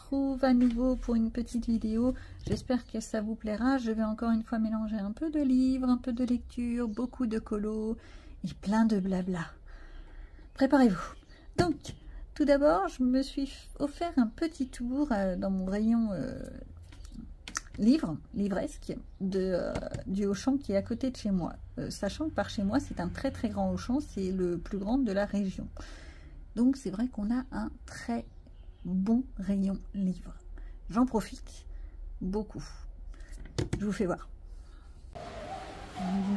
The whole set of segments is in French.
retrouve à nouveau pour une petite vidéo. J'espère que ça vous plaira. Je vais encore une fois mélanger un peu de livres, un peu de lecture, beaucoup de colos et plein de blabla. Préparez-vous. Donc, tout d'abord, je me suis offert un petit tour dans mon rayon livresque du Auchan qui est à côté de chez moi. Sachant que par chez moi, c'est un très très grand Auchan, c'est le plus grand de la région. Donc c'est vrai qu'on a un très bon rayon livres. J'en profite beaucoup. Je vous fais voir.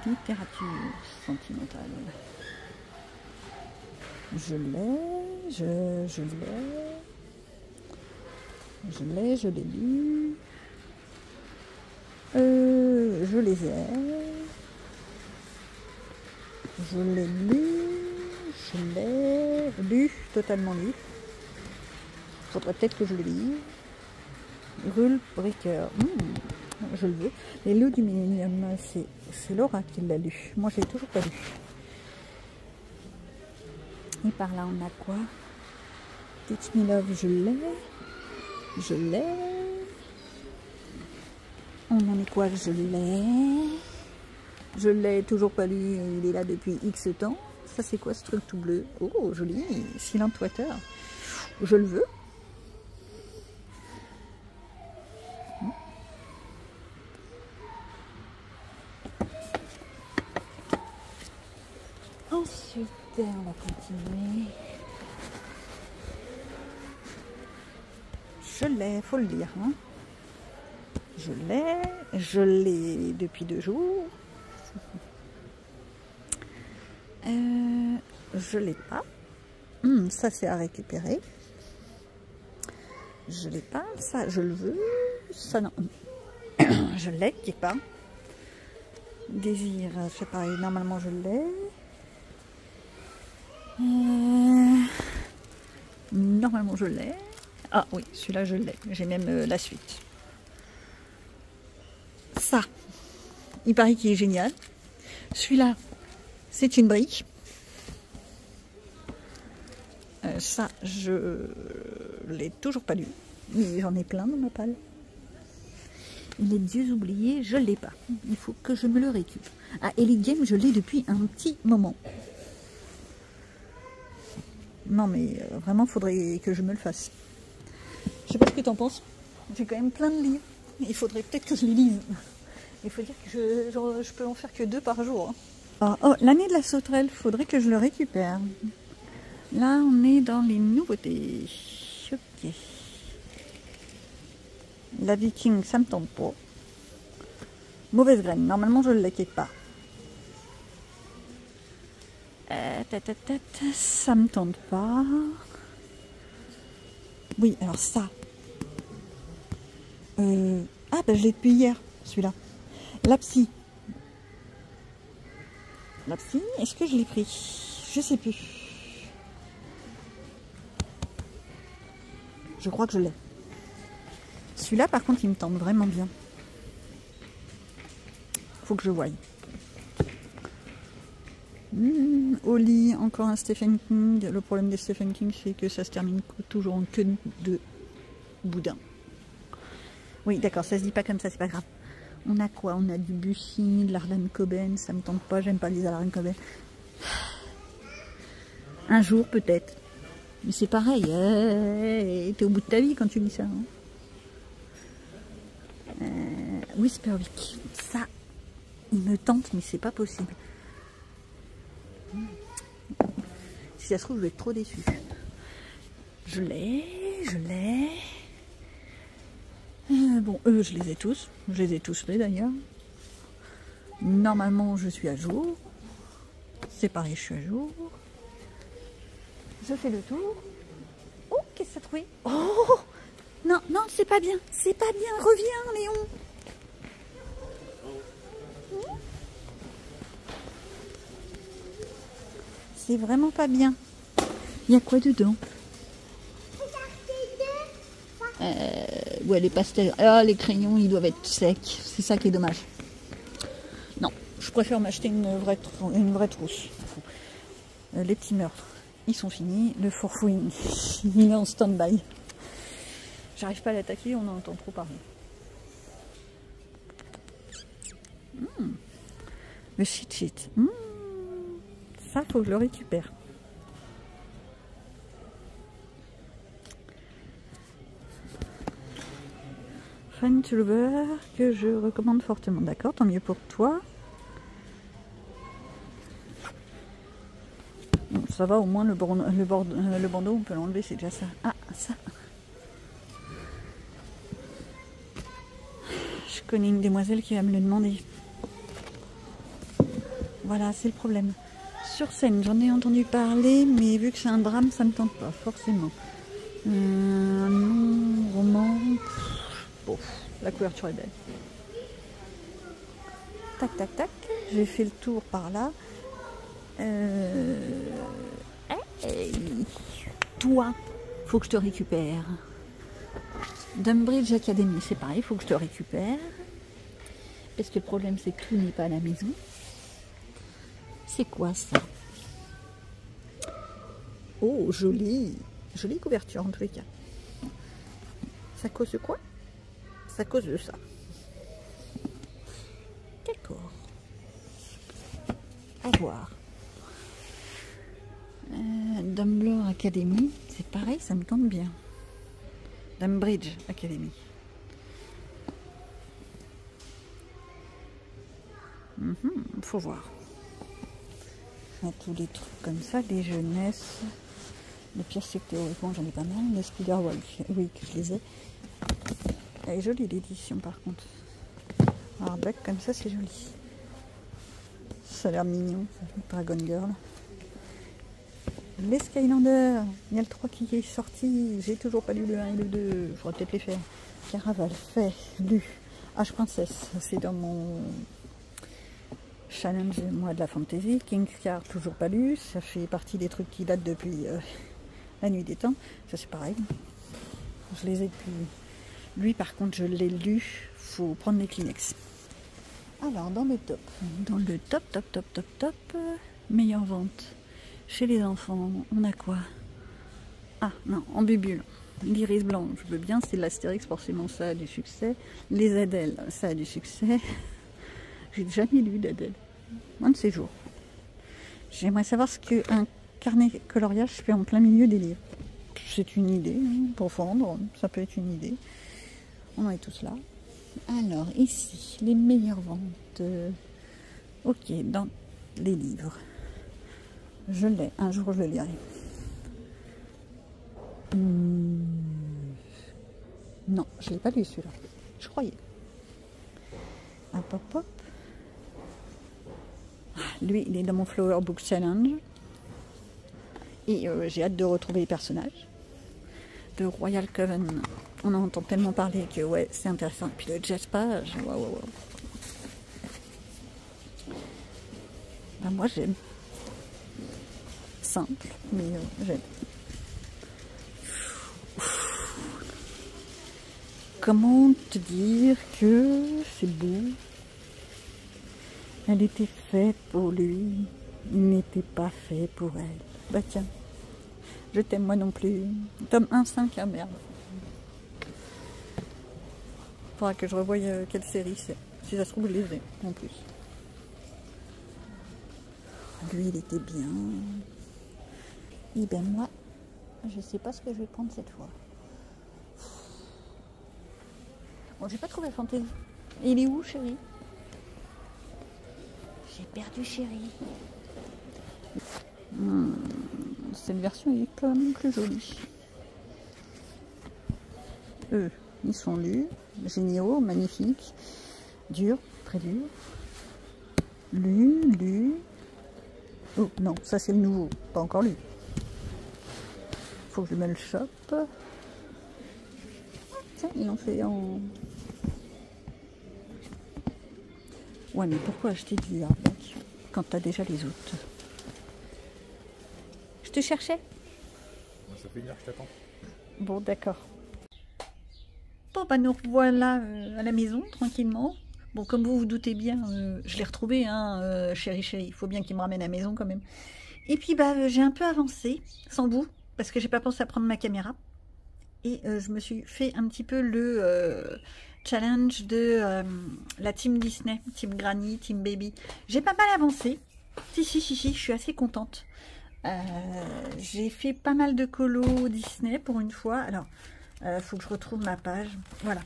Littérature sentimentale. Je l'ai lu. Je les ai. Je l'ai lu. Je l'ai lu, totalement lu. Faudrait peut-être que je le lise. Rule Breaker. Je le veux. Les loups du Millennium, c'est Laura qui l'a lu. Moi, je l'ai toujours pas lu. Et par là, on a quoi? Teach Me Love, je l'ai. On en est quoi? Je l'ai toujours pas lu. Il est là depuis X temps. Ça, c'est quoi ce truc tout bleu? Oh, joli. Silent Water. Je le veux. Ensuite, on va continuer. Je l'ai, faut le dire. Hein. Je l'ai depuis 2 jours. Je l'ai pas. Ça, c'est à récupérer. Je l'ai pas. Ça, je le veux. Ça, non. Je l'ai, qui est pas. Désir, c'est pareil. Normalement, je l'ai. Normalement, je l'ai. Ah oui, celui-là, je l'ai. J'ai même la suite. Ça, il paraît qu'il est génial. Celui-là, c'est une brique. Ça, je l'ai toujours pas lu. Mais j'en ai plein dans ma palle. Les dieux oubliés, je l'ai pas. Il faut que je me le récupère. Ah, Elite Game, je l'ai depuis un petit moment. Non, mais vraiment, faudrait que je me le fasse. Je sais pas ce que t'en penses. J'ai quand même plein de livres. Il faudrait peut-être que je les lise. Il faut dire que je peux en faire que 2 par jour. Hein. Oh, l'année de la sauterelle, faudrait que je le récupère. Là, on est dans les nouveautés. Ok. La Viking, ça me tente pas. Mauvaise graine. Normalement, je ne l'ai quelque part. Ça me tente pas. Oui, alors ça. Ah, ben je l'ai depuis hier, celui-là. La psy. La psy, est-ce que je l'ai pris? Je sais plus. Je crois que je l'ai. Celui-là, par contre, il me tente vraiment bien. Faut que je voie. Au lit, encore un Stephen King. Le problème des Stephen King, c'est que ça se termine toujours en queue de boudin. Oui, d'accord, ça se dit pas comme ça, c'est pas grave. On a quoi? On a du Bussy, de l'Arlan Coben. Ça me tente pas, j'aime pas les Arlan Coben. Un jour, peut-être. Mais c'est pareil, t'es au bout de ta vie quand tu lis ça. Hein. Whisperwick, ça, il me tente, mais c'est pas possible. Si ça se trouve, je vais être trop déçue. Je l'ai. Bon, eux, je les ai tous. Je les ai tous faits d'ailleurs. Normalement, je suis à jour. C'est pareil, je suis à jour. Je fais le tour. Oh, qu'est-ce que ça trouvé? Oh! Non, non, c'est pas bien. C'est pas bien. Reviens, Léon. C'est vraiment pas bien. Il y a quoi dedans? Ouais, les pastels. Ah, les crayons, ils doivent être secs. C'est ça qui est dommage. Non, je préfère m'acheter une vraie trousse. Les petits meurtres, ils sont finis. Le fourfouillis, il est en stand-by. J'arrive pas à l'attaquer, on en entend trop parler. Le cheat. Ça, faut que je le récupère. Fun Tulver, que je recommande fortement. D'accord, tant mieux pour toi. Bon, ça va, au moins le bandeau, on peut l'enlever, c'est déjà ça. Ah, ça. Je connais une demoiselle qui va me le demander. Voilà, c'est le problème. Sur scène, j'en ai entendu parler, mais vu que c'est un drame, ça ne me tente pas, forcément. Un roman. Bon, la couverture est belle. Tac, tac, tac. J'ai fait le tour par là. Hey, toi, faut que je te récupère. Dumbridge Academy, c'est pareil, faut que je te récupère. Parce que le problème, c'est que tout n'est pas à la maison. C'est quoi ça? Oh, jolie. Jolie couverture en tous les cas. Ça cause de quoi? Ça cause de ça. D'accord. À voir. Dumbledore Academy, c'est pareil, ça me tente bien. Dumbridge Academy. Faut voir. Tous les trucs comme ça, les jeunesses. Le pire, c'est que théoriquement, j'en ai pas mal. Les Spider-Man, oui, que je les ai. Elle est jolie l'édition par contre. Hardback comme ça, c'est joli. Ça a l'air mignon, Dragon Girl. Les Skylanders, il y a le 3 qui est sorti. J'ai toujours pas lu le 1 et le 2. Je pourrais peut-être les faire. Caraval, fait, lu. H Princesse, c'est dans mon challenge moi de la fantasy. King's Car, toujours pas lu. Ça fait partie des trucs qui datent depuis la nuit des temps. Ça c'est pareil. Je les ai depuis. Lui par contre je l'ai lu. Faut prendre les Kleenex. Alors dans le top. Dans le top. Meilleure vente. Chez les enfants, on a quoi? Ah non, en bubule. L'iris blanc, je veux bien, c'est l'Astérix, forcément ça a du succès. Les Adèle, ça a du succès. J'ai jamais lu d'Adèle. Un de ces jours. J'aimerais savoir ce qu'un carnet coloriage fait en plein milieu des livres. C'est une idée, hein, pour vendre, ça peut être une idée. On en est tous là. Alors, ici, les meilleures ventes. Ok, dans les livres. Je l'ai, un jour je le lirai. Non, je ne l'ai pas lu celui-là. Je croyais. Hop, hop, hop. Lui, il est dans mon Flower Book Challenge. Et j'ai hâte de retrouver les personnages. De Royal Coven, on en entend tellement parler que ouais, c'est intéressant. Et puis le Jaspage, waouh. Ben, moi j'aime. Simple, mais j'aime. Comment te dire que c'est beau? Elle était faite pour lui, il n'était pas fait pour elle. Bah tiens, je t'aime moi non plus. Tome 1, 5, ah merde. Faudra que je revoie quelle série c'est. Si ça se trouve, je les ai en plus. Lui, il était bien. Et ben moi, je sais pas ce que je vais prendre cette fois. Bon, j'ai pas trouvé Fantasy. Il est où, chérie? J'ai perdu chérie. Cette version est quand même plus jolie. Eux, ils sont lus. Géniaux, magnifiques. Durs, très durs. Lus. Oh non, ça c'est le nouveau. Pas encore lu. Faut que je me le chope. Tiens, ils l'ont fait en... Ouais, mais pourquoi acheter du hardback quand t'as déjà les autres? Je te cherchais. Ça fait une heure que je t'attends. Bon, d'accord. Bon, bah nous revoilà à la maison, tranquillement. Bon, comme vous vous doutez bien, je l'ai retrouvé, hein, chéri. Il faut bien qu'il me ramène à la maison quand même. Et puis, bah, j'ai un peu avancé, sans vous, parce que j'ai pas pensé à prendre ma caméra. et je me suis fait un petit peu le challenge de la team Disney, team Granny, team Baby. J'ai pas mal avancé. Si, je suis assez contente. J'ai fait pas mal de colos Disney pour une fois. Alors, faut que je retrouve ma page. Voilà.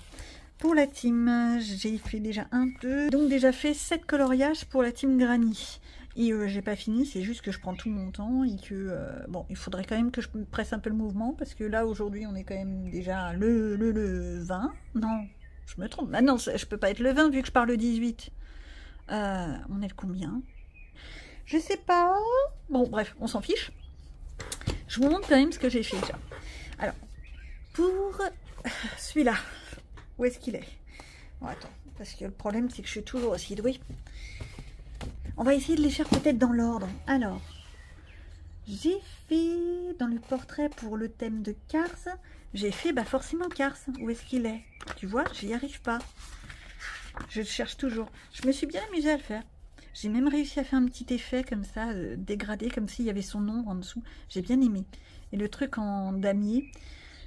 Pour la team, j'ai fait déjà 1, 2. Donc déjà fait 7 coloriages pour la team Granny. Et j'ai pas fini, c'est juste que je prends tout mon temps et que, bon, il faudrait quand même que je presse un peu le mouvement, parce que là, aujourd'hui, on est quand même déjà le 20. Non, je me trompe. Ah non, je peux pas être le 20 vu que je parle le 18. On est le combien? Je sais pas. Bon, bref, on s'en fiche. Je vous montre quand même ce que j'ai fait déjà. Alors, pour celui-là, où est-ce qu'il est? Bon, attends, parce que le problème, c'est que je suis toujours aussi douée. On va essayer de les faire peut-être dans l'ordre. Alors, j'ai fait dans le portrait pour le thème de Cars, j'ai fait forcément Cars. Où est-ce qu'il est? Tu vois, j'y arrive pas. Je le cherche toujours. Je me suis bien amusée à le faire. J'ai même réussi à faire un petit effet comme ça, dégradé, comme s'il y avait son ombre en dessous. J'ai bien aimé. Et le truc en damier,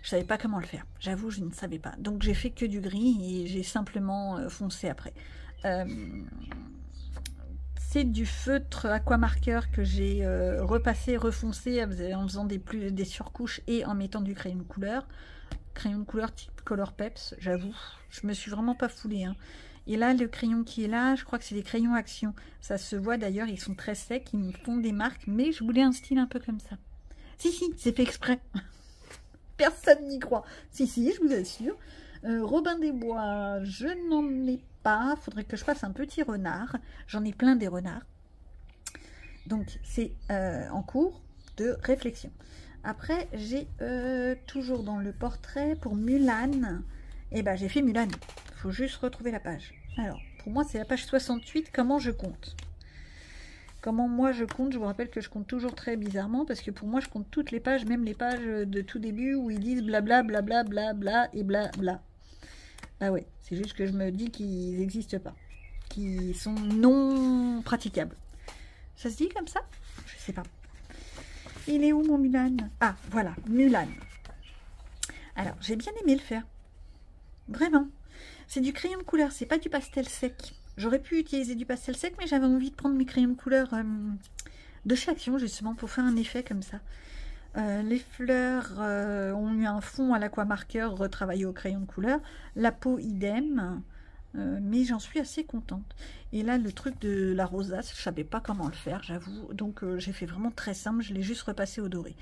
je savais pas comment le faire. J'avoue, je ne savais pas. Donc j'ai fait que du gris et j'ai simplement foncé après. C'est du feutre aquamarqueur que j'ai repassé, refoncé en faisant des surcouches et en mettant du crayon de couleur. Crayon de couleur type Color Peps, j'avoue. Je me suis vraiment pas foulée. Hein. Et là, le crayon qui est là, je crois que c'est des crayons Action. Ça se voit d'ailleurs, ils sont très secs, ils me font des marques, mais je voulais un style un peu comme ça. Si, c'est fait exprès. Personne n'y croit. Si, je vous assure. Robin des Bois, je n'en ai pas. Faudrait que je fasse un petit renard. J'en ai plein des renards. Donc, c'est en cours de réflexion. Après, j'ai toujours dans le portrait pour Mulan. Et j'ai fait Mulan. Il faut juste retrouver la page. Alors, pour moi, c'est la page 68. Comment je compte? Comment moi je compte? Je vous rappelle que je compte toujours très bizarrement parce que pour moi, je compte toutes les pages, même les pages de tout début où ils disent blabla, blabla, blabla et blabla. Ah ouais, c'est juste que je me dis qu'ils n'existent pas, qu'ils sont non praticables. Ça se dit comme ça? Je sais pas. Il est où mon Mulan? Ah, voilà, Mulan. Alors, j'ai bien aimé le faire. Vraiment. C'est du crayon de couleur, c'est pas du pastel sec. J'aurais pu utiliser du pastel sec, mais j'avais envie de prendre mes crayons de couleur de chez Action, justement, pour faire un effet comme ça. Les fleurs ont eu un fond à l'aquamarqueur retravaillé au crayon de couleur. La peau, idem. Mais j'en suis assez contente. Et là, le truc de la rosace, je savais pas comment le faire, j'avoue. Donc, j'ai fait vraiment très simple. Je l'ai juste repassé au doré.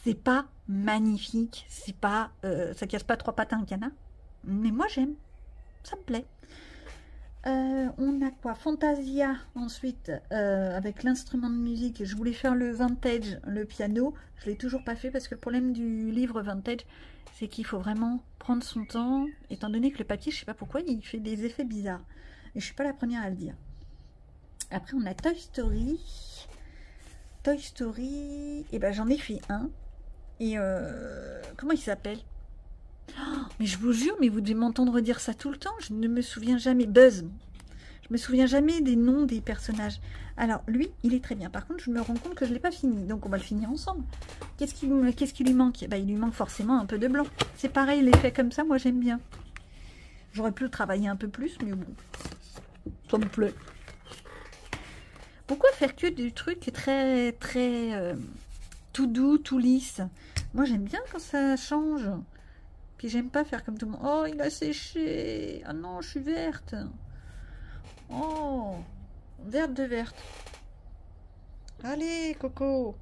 C'est pas magnifique. C'est pas, ça casse pas 3 pattes à un canard. Mais moi, j'aime. Ça me plaît. On a quoi? Fantasia, ensuite, avec l'instrument de musique. Je voulais faire le vintage, le piano. Je l'ai toujours pas fait parce que le problème du livre vintage, c'est qu'il faut vraiment prendre son temps, étant donné que le papier, je sais pas pourquoi, il fait des effets bizarres. Et je suis pas la première à le dire. Après, on a Toy Story. Toy Story, et j'en ai fait un. Et comment il s'appelle? Oh, mais je vous jure, mais vous devez m'entendre dire ça tout le temps. Je ne me souviens jamais. Buzz. Je me souviens jamais des noms des personnages. Alors, lui, il est très bien. Par contre, je me rends compte que je ne l'ai pas fini. Donc, on va le finir ensemble. Qu'est-ce qui lui manque? Il lui manque forcément un peu de blanc. C'est pareil, l'effet comme ça, moi, j'aime bien. J'aurais pu le travailler un peu plus, mais bon. Ça me plaît. Pourquoi faire que du truc très, très tout doux, tout lisse? Moi, j'aime bien quand ça change. Puis j'aime pas faire comme tout le monde. Oh, il a séché. Ah non, je suis verte. Oh, verte de verte. Allez, Coco.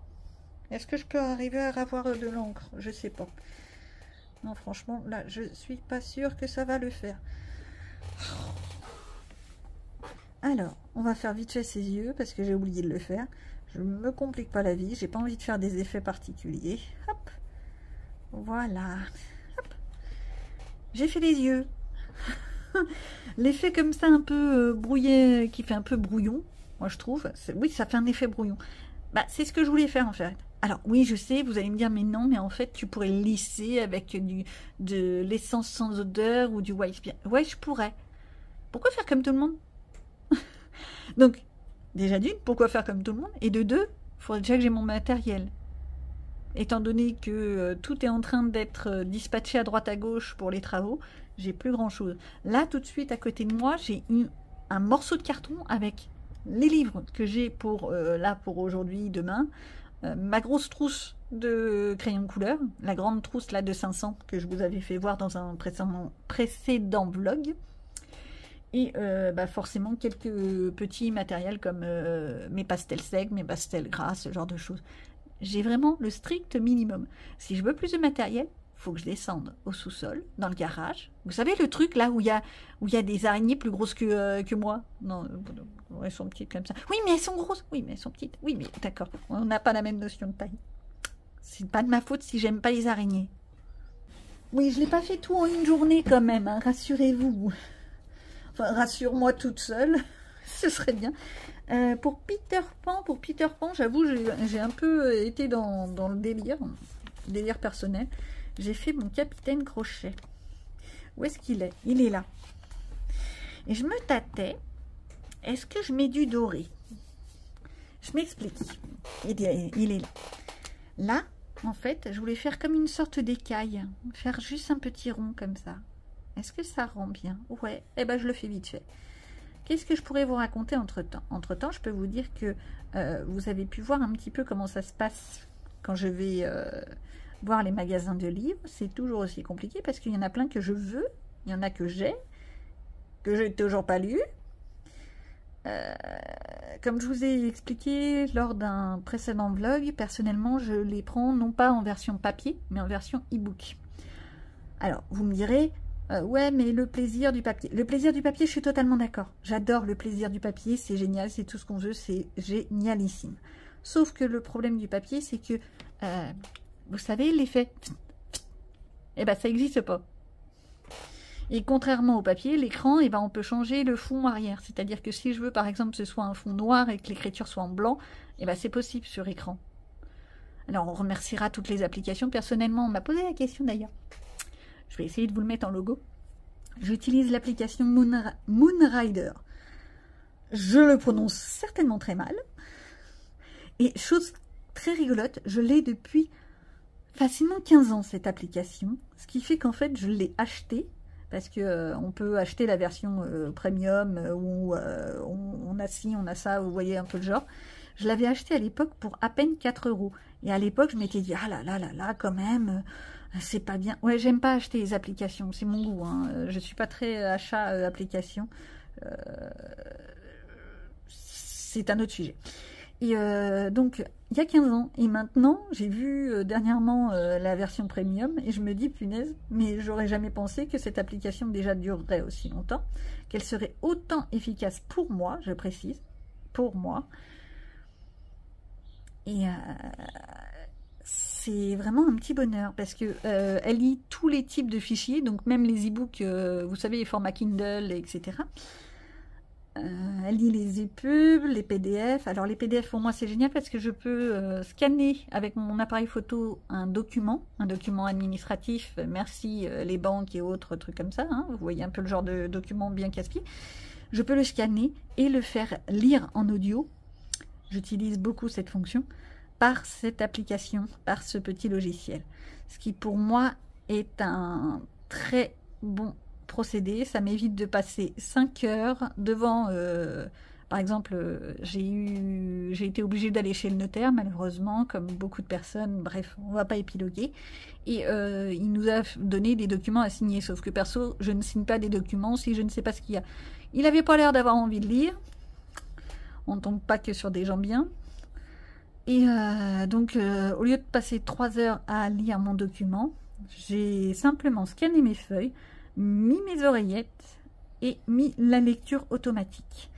Est-ce que je peux arriver à avoir de l'encre? Je sais pas. Non, franchement, là, je suis pas sûre que ça va le faire. Alors, on va faire vite fait ses yeux parce que j'ai oublié de le faire. Je me complique pas la vie. J'ai pas envie de faire des effets particuliers. Hop. Voilà. J'ai fait les yeux. L'effet comme ça un peu brouillé, qui fait un peu brouillon, moi je trouve. Oui, ça fait un effet brouillon. C'est ce que je voulais faire en fait. Alors oui, je sais, vous allez me dire, mais non, mais en fait, tu pourrais le lisser avec de l'essence sans odeur ou du white. Ouais, je pourrais. Pourquoi faire comme tout le monde? Donc, déjà d'une, pourquoi faire comme tout le monde? Et de deux, il faudrait déjà que j'ai mon matériel. étant donné que tout est en train d'être dispatché à droite à gauche pour les travaux, j'ai plus grand chose. Là, tout de suite, à côté de moi, j'ai eu un morceau de carton avec les livres que j'ai pour là pour aujourd'hui, demain, ma grosse trousse de crayons couleur, la grande trousse là de 500 que je vous avais fait voir dans un précédent vlog, et forcément quelques petits matériels comme mes pastels secs, mes pastels gras, ce genre de choses. J'ai vraiment le strict minimum. Si je veux plus de matériel, faut que je descende au sous-sol, dans le garage. Vous savez le truc là où il y a des araignées plus grosses que moi? Non, elles sont petites comme ça. Oui, mais elles sont grosses. Oui, mais elles sont petites. Oui, mais d'accord. On n'a pas la même notion de taille. C'est pas de ma faute si j'aime pas les araignées. Oui, je l'ai pas fait tout en une journée quand même, hein, rassurez-vous. Enfin, rassure-moi toute seule. Ce serait bien. Pour Peter Pan, j'avoue, j'ai un peu été dans le délire personnel. J'ai fait mon Capitaine Crochet. Où est-ce qu'il est? Il est là. Et je me tâtais. Est-ce que je mets du doré? Je m'explique. Il est là. Là, en fait, je voulais faire comme une sorte d'écaille. Faire juste un petit rond comme ça. Est-ce que ça rend bien? Ouais. Eh ben, je le fais vite fait. Qu'est-ce que je pourrais vous raconter entre-temps? Entre-temps, je peux vous dire que vous avez pu voir un petit peu comment ça se passe quand je vais voir les magasins de livres. C'est toujours aussi compliqué parce qu'il y en a plein que je veux, il y en a que j'ai toujours pas lu. Comme je vous ai expliqué lors d'un précédent vlog, personnellement, je les prends non pas en version papier, mais en version e-book. Alors, vous me direz... ouais, mais le plaisir du papier. Le plaisir du papier, je suis totalement d'accord. J'adore le plaisir du papier, c'est génial, c'est tout ce qu'on veut, c'est génialissime. Sauf que le problème du papier, c'est que, vous savez, l'effet, eh ben, ça n'existe pas. Et contrairement au papier, l'écran, eh ben, on peut changer le fond arrière. C'est-à-dire que si je veux, par exemple, que ce soit un fond noir et que l'écriture soit en blanc, eh ben, c'est possible sur écran. Alors, on remerciera toutes les applications. Personnellement, on m'a posé la question d'ailleurs. Je vais essayer de vous le mettre en logo. J'utilise l'application Moonrider. Je le prononce certainement très mal. Et chose très rigolote, je l'ai depuis facilement 15 ans cette application. Ce qui fait qu'en fait, je l'ai achetée. Parce que on peut acheter la version premium où on a ci, on a ça, vous voyez un peu le genre. Je l'avais acheté à l'époque pour à peine 4 €. Et à l'époque, je m'étais dit, ah là là là là, quand même... c'est pas bien. Ouais, j'aime pas acheter les applications, c'est mon goût. Hein. Je suis pas très achat application. C'est un autre sujet. Et donc, il y a 15 ans, et maintenant, j'ai vu dernièrement la version premium, et je me dis, punaise, mais j'aurais jamais pensé que cette application déjà durerait aussi longtemps, qu'elle serait autant efficace pour moi, je précise, pour moi. Et... c'est vraiment un petit bonheur parce que elle lit tous les types de fichiers, donc même les e-books, vous savez, les formats Kindle, etc. Elle lit les EPUB, les PDF. Alors les PDF pour moi c'est génial parce que je peux scanner avec mon appareil photo un document administratif, merci les banques et autres trucs comme ça, hein, vous voyez un peu le genre de document bien casse-pied. Je peux le scanner et le faire lire en audio. J'utilise beaucoup cette fonction. Par cette application, par ce petit logiciel. Ce qui pour moi est un très bon procédé. Ça m'évite de passer 5 heures devant... par exemple, j'ai été obligée d'aller chez le notaire, malheureusement, comme beaucoup de personnes. Bref, on ne va pas épiloguer. Et il nous a donné des documents à signer. Sauf que perso, je ne signe pas des documents si je ne sais pas ce qu'il y a. Il n'avait pas l'air d'avoir envie de lire. On ne tombe pas que sur des gens bien. Et donc, au lieu de passer 3 heures à lire mon document, j'ai simplement scanné mes feuilles, mis mes oreillettes et mis la lecture automatique.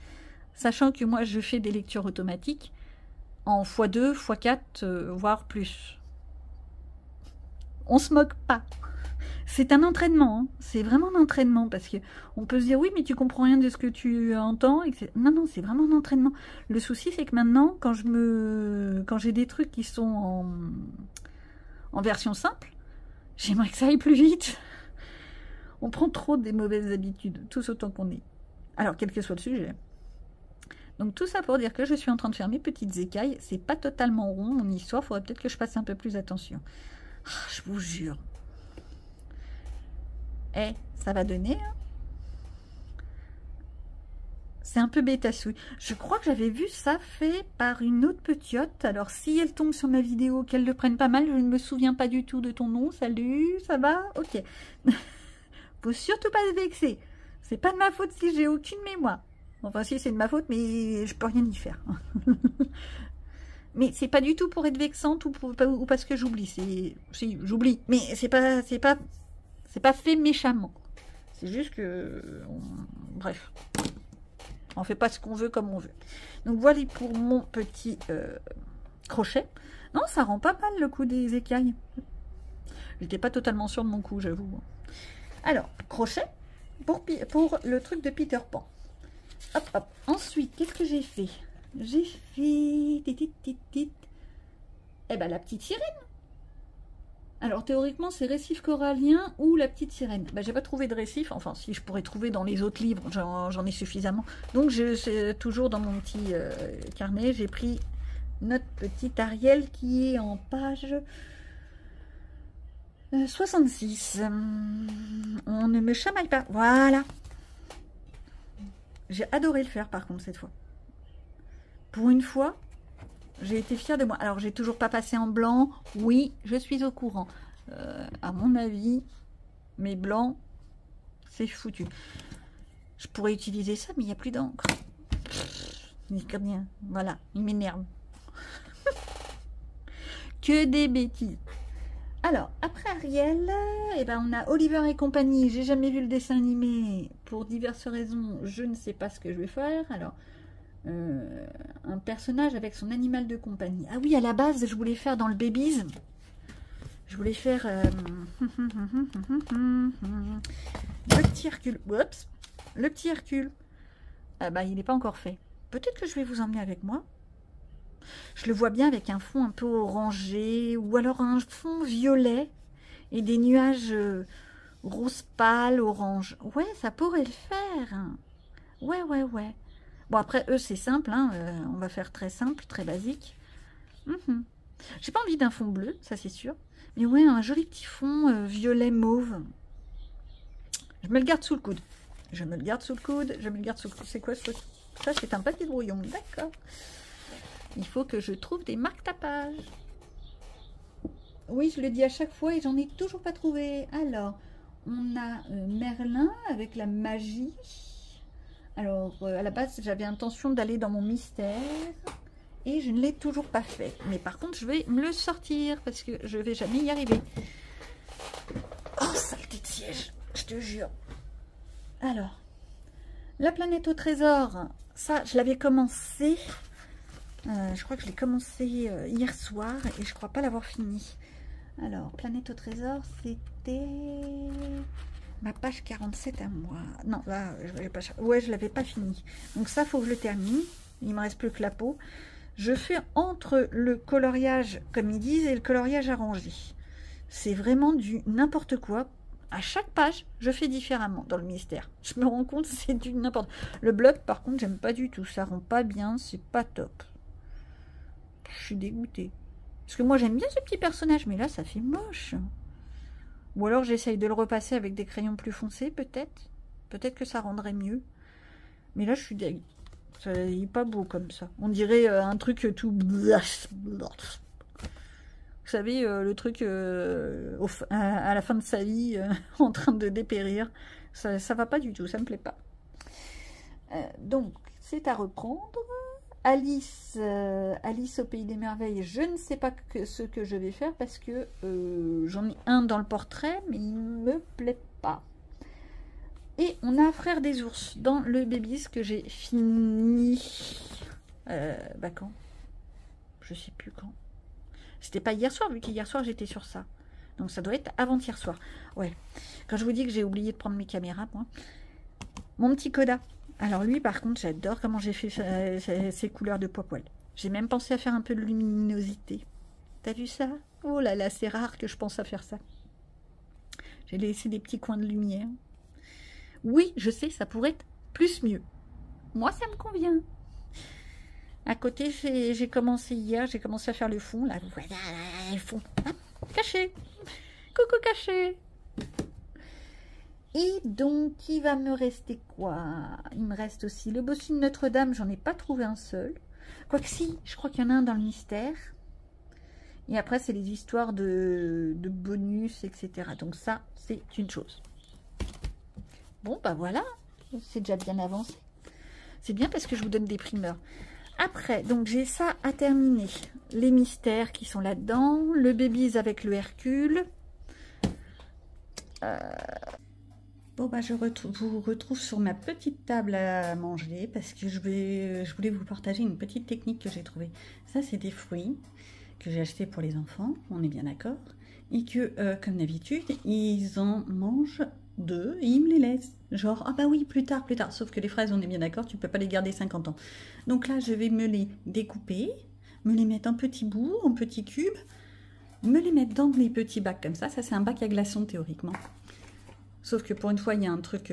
Sachant que moi, je fais des lectures automatiques en x2, x4, voire plus. On se moque pas. C'est un entraînement, hein. C'est vraiment un entraînement parce que on peut se dire oui mais tu comprends rien de ce que tu entends, etc. Non, c'est vraiment un entraînement. Le souci c'est que maintenant quand j'ai des trucs qui sont en version simple, j'aimerais que ça aille plus vite. On prend trop des mauvaises habitudes, tous autant qu'on est. Alors quel que soit le sujet. Donc tout ça pour dire que je suis en train de faire mes petites écailles. C'est pas totalement rond mon histoire. Faudrait peut-être que je fasse un peu plus attention. Ah, je vous jure. Eh, ça va donner. Hein. C'est un peu bêta-souille. Je crois que j'avais vu ça fait par une autre petite. Alors si elle tombe sur ma vidéo, qu'elle le prenne pas mal, je ne me souviens pas du tout de ton nom. Salut, ça va? Ok. Faut surtout pas se vexer. C'est pas de ma faute si j'ai aucune mémoire. Enfin si c'est de ma faute, mais je peux rien y faire. Mais c'est pas du tout pour être vexante ou parce que j'oublie. Si j'oublie, mais c'est pas fait méchamment. C'est juste que bref. On fait pas ce qu'on veut comme on veut. Donc voilà pour mon petit crochet. Non, ça rend pas mal le coup des écailles. J'étais pas totalement sûre de mon coup, j'avoue. Alors, crochet pour le truc de Peter Pan. Hop, hop. Ensuite, qu'est-ce que j'ai fait? J'ai fait... Eh ben, la petite sirène. Alors, théoriquement, c'est récif corallien ou la petite sirène. Ben, j'ai pas trouvé de récif. Enfin, si je pourrais trouver dans les autres livres, j'en ai suffisamment. Donc, toujours dans mon petit carnet, j'ai pris notre petite Ariel qui est en page 66. On ne me chamaille pas. Voilà. J'ai adoré le faire, par contre, cette fois. Pour une fois, j'ai été fière de moi. Alors, j'ai toujours pas passé en blanc. Oui, je suis au courant. À mon avis, mes blancs, c'est foutu. Je pourrais utiliser ça, mais il n'y a plus d'encre. Voilà, il m'énerve. Que des bêtises. Alors, après Ariel, eh ben, on a Oliver et compagnie. J'ai jamais vu le dessin animé. Pour diverses raisons, je ne sais pas ce que je vais faire. Alors, un personnage avec son animal de compagnie. Ah oui, à la base, je voulais faire dans le Babies. Je voulais faire le petit Hercule. Oups, le petit Hercule. Ah bah, il n'est pas encore fait. Peut-être que je vais vous emmener avec moi. Je le vois bien avec un fond un peu orangé ou alors un fond violet et des nuages rose pâle, orange. Ouais, ça pourrait le faire. Ouais, ouais, ouais. Bon, après, eux, c'est simple. Hein, on va faire très simple, très basique. J'ai pas envie d'un fond bleu, ça c'est sûr. Mais ouais, un joli petit fond violet mauve. Je me le garde sous le coude. Je me le garde sous le coude. Je me le garde sous le coude. C'est quoi ce truc? Ça, c'est un papier de brouillon. D'accord. Il faut que je trouve des marque-tapages. Oui, je le dis à chaque fois et j'en ai toujours pas trouvé. Alors, on a Merlin avec la magie. Alors, à la base, j'avais intention d'aller dans mon mystère. Et je ne l'ai toujours pas fait. Mais par contre, je vais me le sortir parce que je vais jamais y arriver. Oh, saleté de siège, je te jure. Alors, la planète au trésor. Ça, je l'avais commencé... je crois que je l'ai commencé hier soir et je crois pas l'avoir fini. Alors, Planète au trésor, c'était ma page 47 à moi. Non, là, je l'avais pas fini. Donc ça, faut que je le termine. Il me reste plus que la peau. Je fais entre le coloriage, comme ils disent, et le coloriage arrangé. C'est vraiment du n'importe quoi. À chaque page, je fais différemment dans le mystère. Je me rends compte, c'est du n'importe. Le bloc, par contre, j'aime pas du tout. Ça rend pas bien, c'est pas top. Je suis dégoûtée. Parce que moi, j'aime bien ce petit personnage, mais là, ça fait moche. Ou alors, j'essaye de le repasser avec des crayons plus foncés, peut-être. Peut-être que ça rendrait mieux. Mais là, je suis dégoûtée. Ça n'est pas beau comme ça. On dirait un truc tout... Vous savez, le truc à la fin de sa vie, en train de dépérir. Ça va pas du tout, ça me plaît pas. Donc, c'est à reprendre. Alice, Alice au Pays des Merveilles, je ne sais pas ce que je vais faire parce que j'en ai un dans le portrait, mais il ne me plaît pas. Et on a Frère des ours dans le Babies que j'ai fini. Bah quand? Je sais plus quand. C'était pas hier soir, vu qu'hier soir j'étais sur ça. Donc ça doit être avant-hier soir. Ouais. Quand je vous dis que j'ai oublié de prendre mes caméras, moi. Mon petit Coda. Alors lui, par contre, j'adore comment j'ai fait ces couleurs de poil. J'ai même pensé à faire un peu de luminosité. T'as vu ça? Oh là là, c'est rare que je pense à faire ça. J'ai laissé des petits coins de lumière. Oui, je sais, ça pourrait être plus mieux. Moi, ça me convient. À côté, j'ai commencé hier, j'ai commencé à faire le fond. Là, voilà, le fond. Hop, caché. Coucou caché. Et donc, il va me rester quoi? Il me reste aussi le bossu de Notre-Dame. J'en ai pas trouvé un seul. Quoique si, je crois qu'il y en a un dans le mystère. Et après, c'est les histoires de bonus, etc. Donc ça, c'est une chose. Bon, bah voilà. C'est déjà bien avancé. C'est bien parce que je vous donne des primeurs. Après, donc j'ai ça à terminer. Les mystères qui sont là-dedans. Le Babies avec le Hercule. Bon, bah je vous retrouve sur ma petite table à manger parce que je voulais vous partager une petite technique que j'ai trouvée. Ça, c'est des fruits que j'ai achetés pour les enfants, on est bien d'accord. Et que, comme d'habitude, ils en mangent deux et ils me les laissent. Genre, ah bah oui, plus tard. Sauf que les fraises, on est bien d'accord, tu peux pas les garder 50 ans. Donc là, je vais me les découper, me les mettre en petits bouts, en petits cubes, me les mettre dans les petits bacs comme ça. Ça, c'est un bac à glaçons théoriquement. Sauf que pour une fois, il y a un truc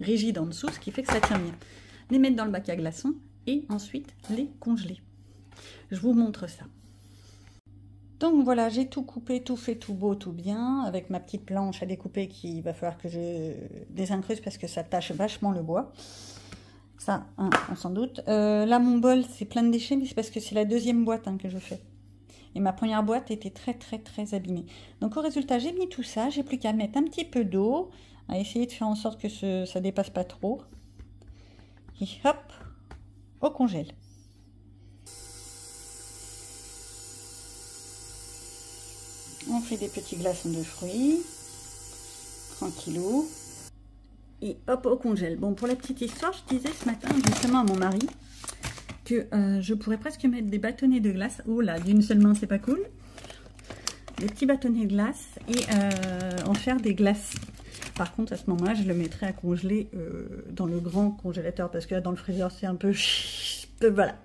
rigide en dessous, ce qui fait que ça tient bien. Les mettre dans le bac à glaçons et ensuite les congeler. Je vous montre ça. Donc voilà, j'ai tout coupé, tout fait, tout beau, tout bien, avec ma petite planche à découper qu'il va falloir que je désincruste parce que ça tâche vachement le bois. Ça, hein, on s'en doute. Là, mon bol, c'est plein de déchets, mais c'est parce que c'est la deuxième boîte que je fais. Et ma première boîte était très abîmée. Donc au résultat, j'ai mis tout ça. J'ai plus qu'à mettre un petit peu d'eau, à essayer de faire en sorte que ça dépasse pas trop. Et hop, au congèle. On fait des petits glaçons de fruits, tranquillou, et hop, au congèle. Bon, pour la petite histoire, je disais ce matin justement à mon mari que je pourrais presque mettre des bâtonnets de glace. Oh là, d'une seule main, c'est pas cool. Des petits bâtonnets de glace et en faire des glaces. Par contre, à ce moment-là, je le mettrai à congeler dans le grand congélateur parce que là, dans le freezer, c'est un peu... voilà.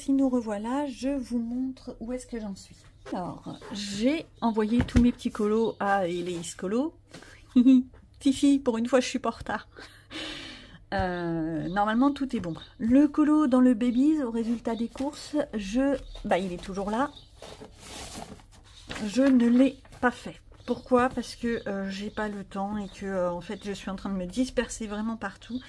Nous revoilà, je vous montre où est-ce que j'en suis. Alors, j'ai envoyé tous mes petits colos à Elise Colo. Tifi, pour une fois, je suis pas en retard. Normalement, tout est bon. Le colo dans le Babies, au résultat des courses, il est toujours là. Je ne l'ai pas fait. Pourquoi? Parce que j'ai pas le temps et que en fait, je suis en train de me disperser vraiment partout.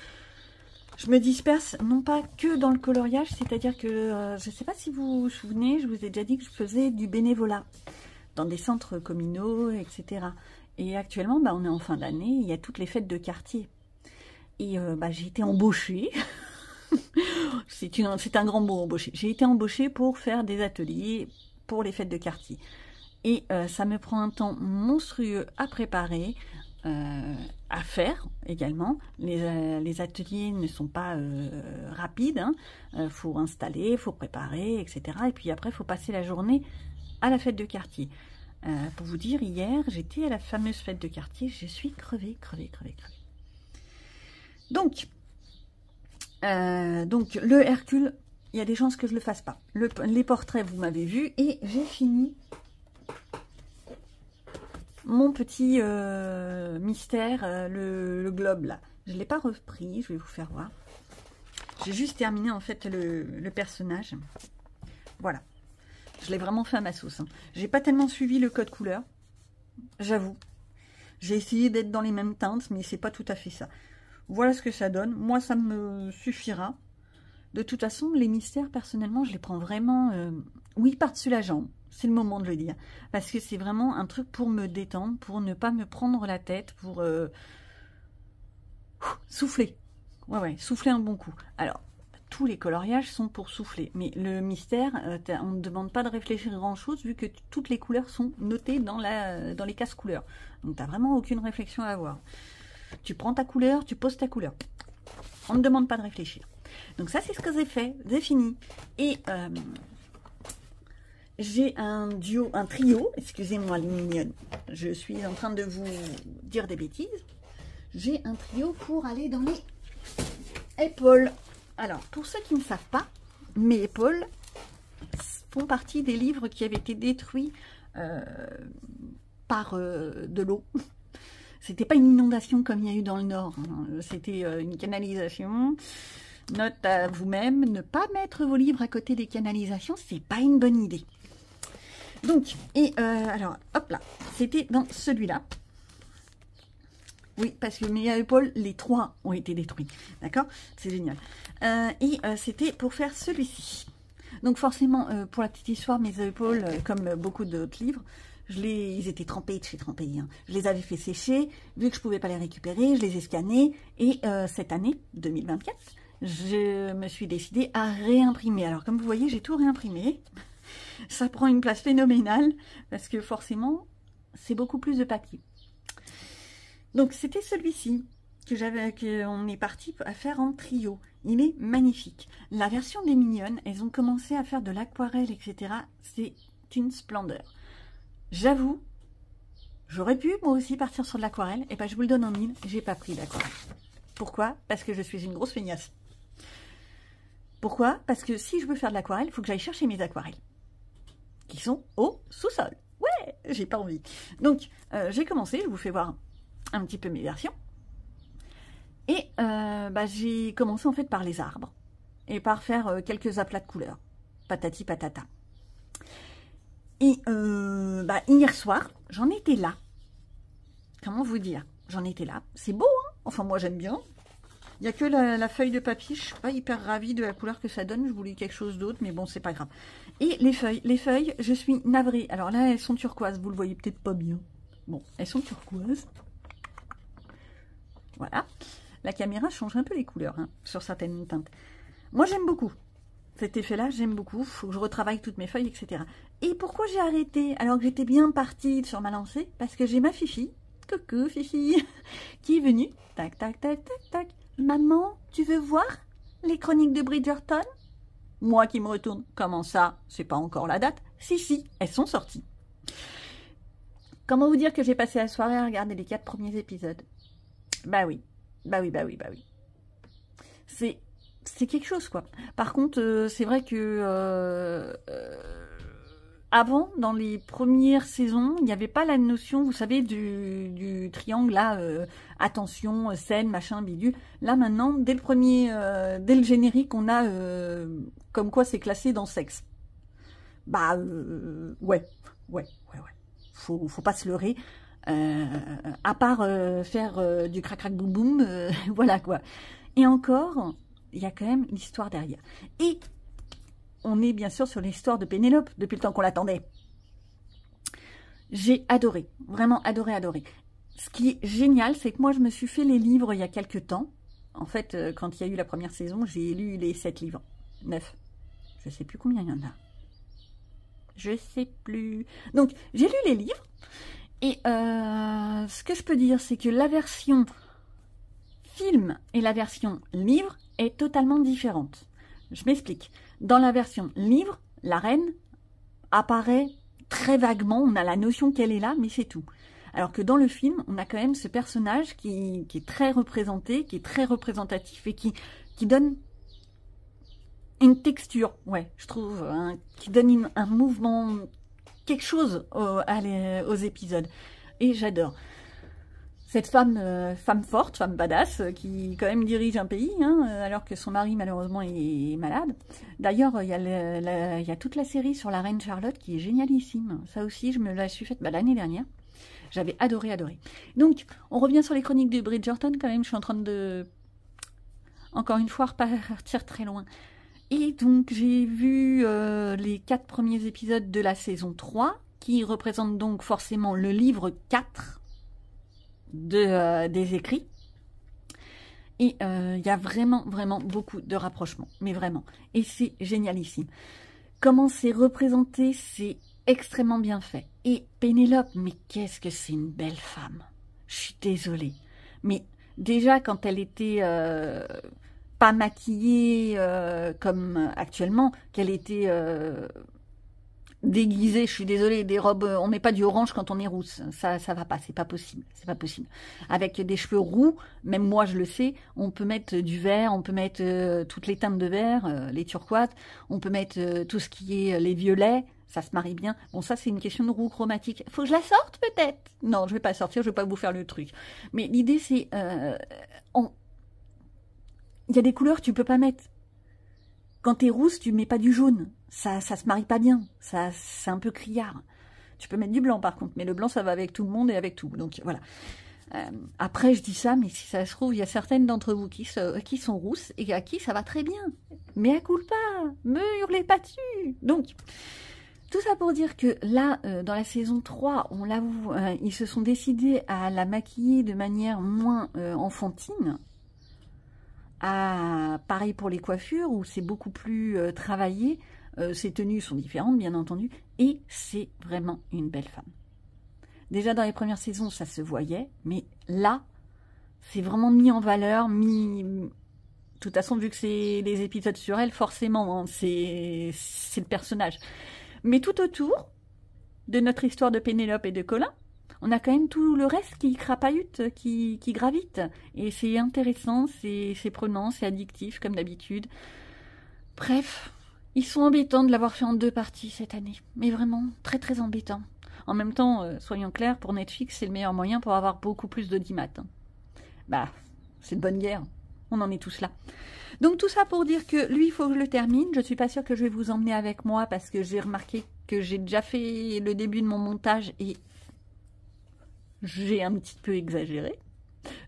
Je me disperse, non pas que dans le coloriage, c'est-à-dire que, je ne sais pas si vous vous souvenez, je vous ai déjà dit que je faisais du bénévolat dans des centres communaux, etc. Et actuellement, on est en fin d'année, il y a toutes les fêtes de quartier. Et j'ai été embauchée, c'est un grand mot embauchée, j'ai été embauchée pour faire des ateliers pour les fêtes de quartier. Et ça me prend un temps monstrueux à préparer, à faire également. Les ateliers ne sont pas rapides, faut installer, faut préparer, etc. Et puis après, il faut passer la journée à la fête de quartier. Pour vous dire, hier, j'étais à la fameuse fête de quartier, je suis crevée. Donc le Hercule, il y a des chances que je ne le fasse pas. Les portraits, vous m'avez vu, et j'ai fini mon petit mystère, le globe là. Je ne l'ai pas repris, je vais vous faire voir. J'ai juste terminé en fait le personnage. Voilà. Je l'ai vraiment fait à ma sauce. J'ai pas tellement suivi le code couleur, j'avoue. J'ai essayé d'être dans les mêmes teintes, mais c'est pas tout à fait ça. Voilà ce que ça donne. Moi, ça me suffira. De toute façon, les mystères, personnellement, je les prends vraiment... oui, par-dessus la jambe. C'est le moment de le dire. Parce que c'est vraiment un truc pour me détendre, pour ne pas me prendre la tête, pour souffler. Ouais, souffler un bon coup. Alors, tous les coloriages sont pour souffler. Mais le mystère, on ne demande pas de réfléchir grand-chose, vu que toutes les couleurs sont notées dans les cases couleurs. Donc, tu n'as vraiment aucune réflexion à avoir. Tu prends ta couleur, tu poses ta couleur. On ne demande pas de réfléchir. Donc ça, c'est ce que j'ai fait. J'ai fini. Et j'ai un trio. Excusez-moi, les mignonnes. Je suis en train de vous dire des bêtises. J'ai un trio pour aller dans les épaules. Alors, pour ceux qui ne savent pas, mes épaules font partie des livres qui avaient été détruits par de l'eau. C'était pas une inondation comme il y a eu dans le Nord, hein. C'était une canalisation. Note à vous-même, ne pas mettre vos livres à côté des canalisations, c'est pas une bonne idée. Donc, alors, hop là, c'était dans celui-là. Oui, parce que mes épaules, les 3 ont été détruits. D'accord? C'est génial. C'était pour faire celui-ci. Donc forcément, pour la petite histoire, mes épaules, comme beaucoup d'autres livres, ils étaient trempés de chez trempés. Hein. Je les avais fait sécher, vu que je ne pouvais pas les récupérer, je les ai scannés. Et cette année, 2024, je me suis décidée à réimprimer. Alors comme vous voyez, j'ai tout réimprimé. Ça prend une place phénoménale, parce que forcément, c'est beaucoup plus de papier. Donc c'était celui-ci qu'on est parti à faire en trio. Il est magnifique. La version des mignonnes, elles ont commencé à faire de l'aquarelle, etc. C'est une splendeur. J'avoue, j'aurais pu moi aussi partir sur de l'aquarelle. Et ben je vous le donne en mille, j'ai pas pris d'aquarelle. Pourquoi? Parce que je suis une grosse feignasse. Pourquoi? Parce que si je veux faire de l'aquarelle, il faut que j'aille chercher mes aquarelles. Qui sont au sous-sol. Ouais, j'ai pas envie. Donc, j'ai commencé, je vous fais voir un petit peu mes versions. Et j'ai commencé en fait par les arbres. Et par faire quelques aplats de couleurs. Patati patata. Et hier soir, j'en étais là. Comment vous dire? J'en étais là. C'est beau, hein? Enfin, moi, j'aime bien. Il n'y a que la feuille de papier. Je ne suis pas hyper ravie de la couleur que ça donne. Je voulais quelque chose d'autre, mais bon, c'est pas grave. Et les feuilles, je suis navrée. Alors là, elles sont turquoises. Vous le voyez peut-être pas bien. Bon, elles sont turquoises. Voilà. La caméra change un peu les couleurs hein, sur certaines teintes. Moi, j'aime beaucoup. Cet effet-là, j'aime beaucoup. Il faut que je retravaille toutes mes feuilles, etc. Et pourquoi j'ai arrêté alors que j'étais bien partie sur ma lancée? Parce que j'ai ma Fifi, coucou Fifi, qui est venue. Tac, tac, tac, tac, tac. Maman, tu veux voir les chroniques de Bridgerton? Moi qui me retourne. Comment ça? C'est pas encore la date? Si, elles sont sorties. Comment vous dire que j'ai passé la soirée à regarder les 4 premiers épisodes? Bah oui. C'est quelque chose, quoi. Par contre, c'est vrai que avant, dans les premières saisons, il n'y avait pas la notion, vous savez, du triangle, là, attention, scène, machin, bidule. Là, maintenant, dès le générique, on a comme quoi c'est classé dans sexe. Bah, ouais. Faut pas se leurrer. À part faire du crac-crac boum-boum, voilà, quoi. Et encore, il y a quand même l'histoire derrière. Et on est bien sûr sur l'histoire de Pénélope, depuis le temps qu'on l'attendait. J'ai adoré, vraiment adoré. Ce qui est génial, c'est que moi, je me suis fait les livres il y a quelques temps. En fait, quand il y a eu la première saison, j'ai lu les 7 livres. 9. Je sais plus combien il y en a. Je sais plus. Donc, j'ai lu les livres. Et ce que je peux dire, c'est que la version film et la version livre est totalement différente. Je m'explique. Dans la version livre, la reine apparaît très vaguement, on a la notion qu'elle est là, mais c'est tout. Alors que dans le film, on a quand même ce personnage qui est très représenté, qui est très représentatif et qui donne une texture, ouais, je trouve, hein, qui donne un mouvement, quelque chose aux épisodes. Et j'adore. Cette femme forte, femme badass, qui quand même dirige un pays, hein, alors que son mari malheureusement est malade. D'ailleurs, il y a toute la série sur la reine Charlotte qui est génialissime. Ça aussi, je me la suis faite l'année dernière. J'avais adoré. Donc, on revient sur les chroniques de Bridgerton quand même. Je suis en train de, encore une fois, repartir très loin. Et donc, j'ai vu les 4 premiers épisodes de la saison 3, qui représentent donc forcément le livre 4 des écrits. Et il y a vraiment beaucoup de rapprochements, mais vraiment. Et c'est génialissime. Comment c'est représenté, c'est extrêmement bien fait. Et Pénélope, mais qu'est-ce que c'est une belle femme. Je suis désolée. Mais déjà, quand elle était pas maquillée comme actuellement, qu'elle était déguisée, je suis désolée, des robes, on met pas du orange quand on est rousse, ça va pas, c'est pas possible. Avec des cheveux roux, même moi je le sais, on peut mettre du vert, on peut mettre toutes les teintes de vert, les turquoises, on peut mettre tout ce qui est les violets, Ça se marie bien. Bon, ça, c'est une question de roue chromatique. Faut que je la sorte, peut-être? Non, je vais pas la sortir, je vais pas vous faire le truc. Mais l'idée, c'est... Il y a des couleurs que tu peux pas mettre. Quand t'es rousse, tu mets pas du jaune. Ça se marie pas bien. C'est un peu criard. Tu peux mettre du blanc, par contre. Mais le blanc, ça va avec tout le monde et avec tout. Donc, voilà. Après, je dis ça, mais si ça se trouve, il y a certaines d'entre vous qui sont rousses et à qui ça va très bien. Mais à culpa, me hurlez pas dessus. Donc, tout ça pour dire que là, dans la saison 3, on l'avoue, ils se sont décidés à la maquiller de manière moins enfantine. Pareil pour les coiffures, où c'est beaucoup plus travaillé. Ses tenues sont différentes, bien entendu. Et c'est vraiment une belle femme. Déjà, dans les premières saisons, ça se voyait. Mais là, c'est vraiment mis en valeur, De toute façon, vu que c'est des épisodes sur elle, forcément, hein, c'est le personnage. Mais tout autour de notre histoire de Pénélope et de Colin, on a quand même tout le reste qui crapahute, qui gravite. Et c'est intéressant, c'est prenant, c'est addictif, comme d'habitude. Bref, ils sont embêtants de l'avoir fait en 2 parties cette année. Mais vraiment, très très embêtants. En même temps, soyons clairs, pour Netflix, c'est le meilleur moyen pour avoir beaucoup plus d'audimat. Bah, c'est de bonne guerre. On en est tous là. Donc tout ça pour dire que lui, il faut que je le termine. Je ne suis pas sûre que je vais vous emmener avec moi parce que j'ai remarqué que j'ai déjà fait le début de mon montage et j'ai un petit peu exagéré.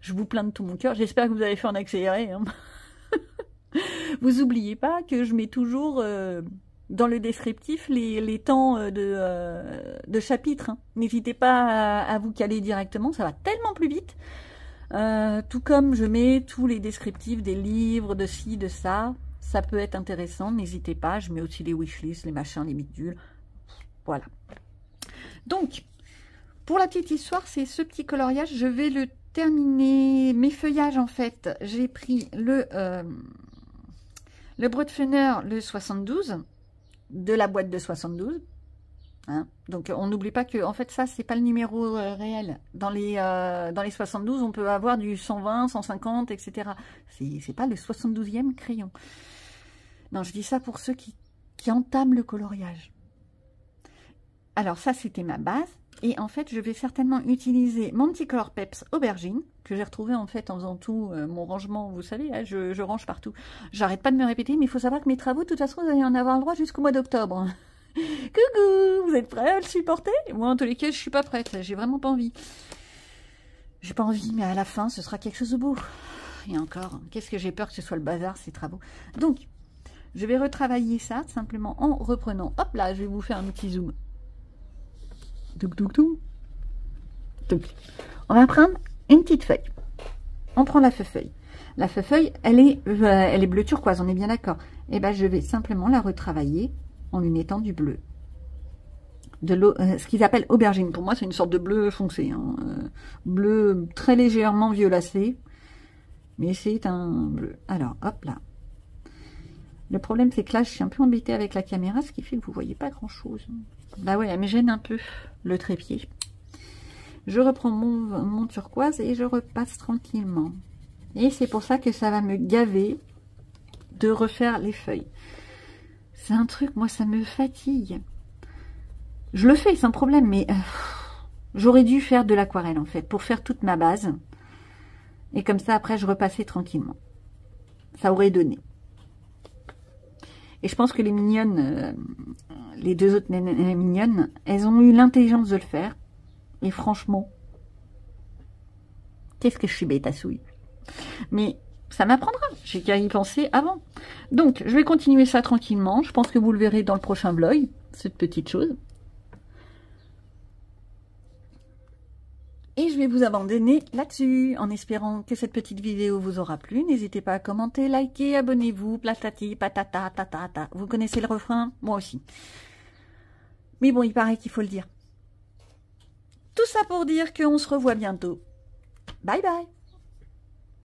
Je vous plains de tout mon cœur. J'espère que vous avez fait en accéléré. Hein. Vous n'oubliez pas que je mets toujours dans le descriptif les temps de chapitre. Hein. N'hésitez pas à vous caler directement. Ça va tellement plus vite. Tout comme je mets tous les descriptifs des livres, de ci, de ça. Ça peut être intéressant. N'hésitez pas. Je mets aussi les wishlists, les machins, les bidules. Voilà. Donc... Pour la petite histoire, c'est ce petit coloriage. Je vais le terminer. Mes feuillages, en fait, j'ai pris le Brutfener, le 72, de la boîte de 72. Hein. Donc, on n'oublie pas que, en fait, ça, c'est pas le numéro réel. Dans les 72, on peut avoir du 120, 150, etc. C'est pas le 72e crayon. Non, je dis ça pour ceux qui entament le coloriage. Alors, ça, c'était ma base. Et en fait, je vais certainement utiliser mon petit Color Peps Aubergine, que j'ai retrouvé en fait en faisant tout mon rangement. Vous savez, là, je range partout. J'arrête pas de me répéter, mais il faut savoir que mes travaux, de toute façon, vous allez en avoir le droit jusqu'au mois d'octobre. Coucou, vous êtes prêts à le supporter? Moi, en tous les cas, je suis pas prête. J'ai vraiment pas envie. J'ai pas envie, mais à la fin, ce sera quelque chose de beau. Et encore, qu'est-ce que j'ai peur que ce soit le bazar, ces travaux. Donc, je vais retravailler ça simplement en reprenant. Hop là, je vais vous faire un petit zoom. Donc, on va prendre une petite feuille. On prend la feuille. La feuille, elle est bleu turquoise, on est bien d'accord. Et ben, je vais simplement la retravailler en lui mettant du bleu. Ce qu'ils appellent aubergine. Pour moi, c'est une sorte de bleu foncé. Hein. Bleu très légèrement violacé. Mais c'est un bleu. Alors, hop là. Le problème, c'est que là, je suis un peu embêtée avec la caméra, ce qui fait que vous ne voyez pas grand-chose. Bah ouais, elle me gêne un peu le trépied. Je reprends mon turquoise et je repasse tranquillement. Et c'est pour ça que ça va me gaver de refaire les feuilles. C'est un truc, moi, ça me fatigue. Je le fais sans problème, mais j'aurais dû faire de l'aquarelle, en fait, pour faire toute ma base. Et comme ça, après, je repassais tranquillement. Ça aurait donné. Et je pense que les mignonnes, les 2 autres mignonnes, elles ont eu l'intelligence de le faire. Et franchement, qu'est-ce que je suis bête à souille. Mais ça m'apprendra. J'ai qu'à y penser avant. Donc, je vais continuer ça tranquillement. Je pense que vous le verrez dans le prochain vlog, cette petite chose. Et je vais vous abandonner là-dessus, en espérant que cette petite vidéo vous aura plu. N'hésitez pas à commenter, liker, abonnez-vous, platati, patata, tatata. Vous connaissez le refrain? Moi aussi. Mais bon, il paraît qu'il faut le dire. Tout ça pour dire qu'on se revoit bientôt. Bye bye!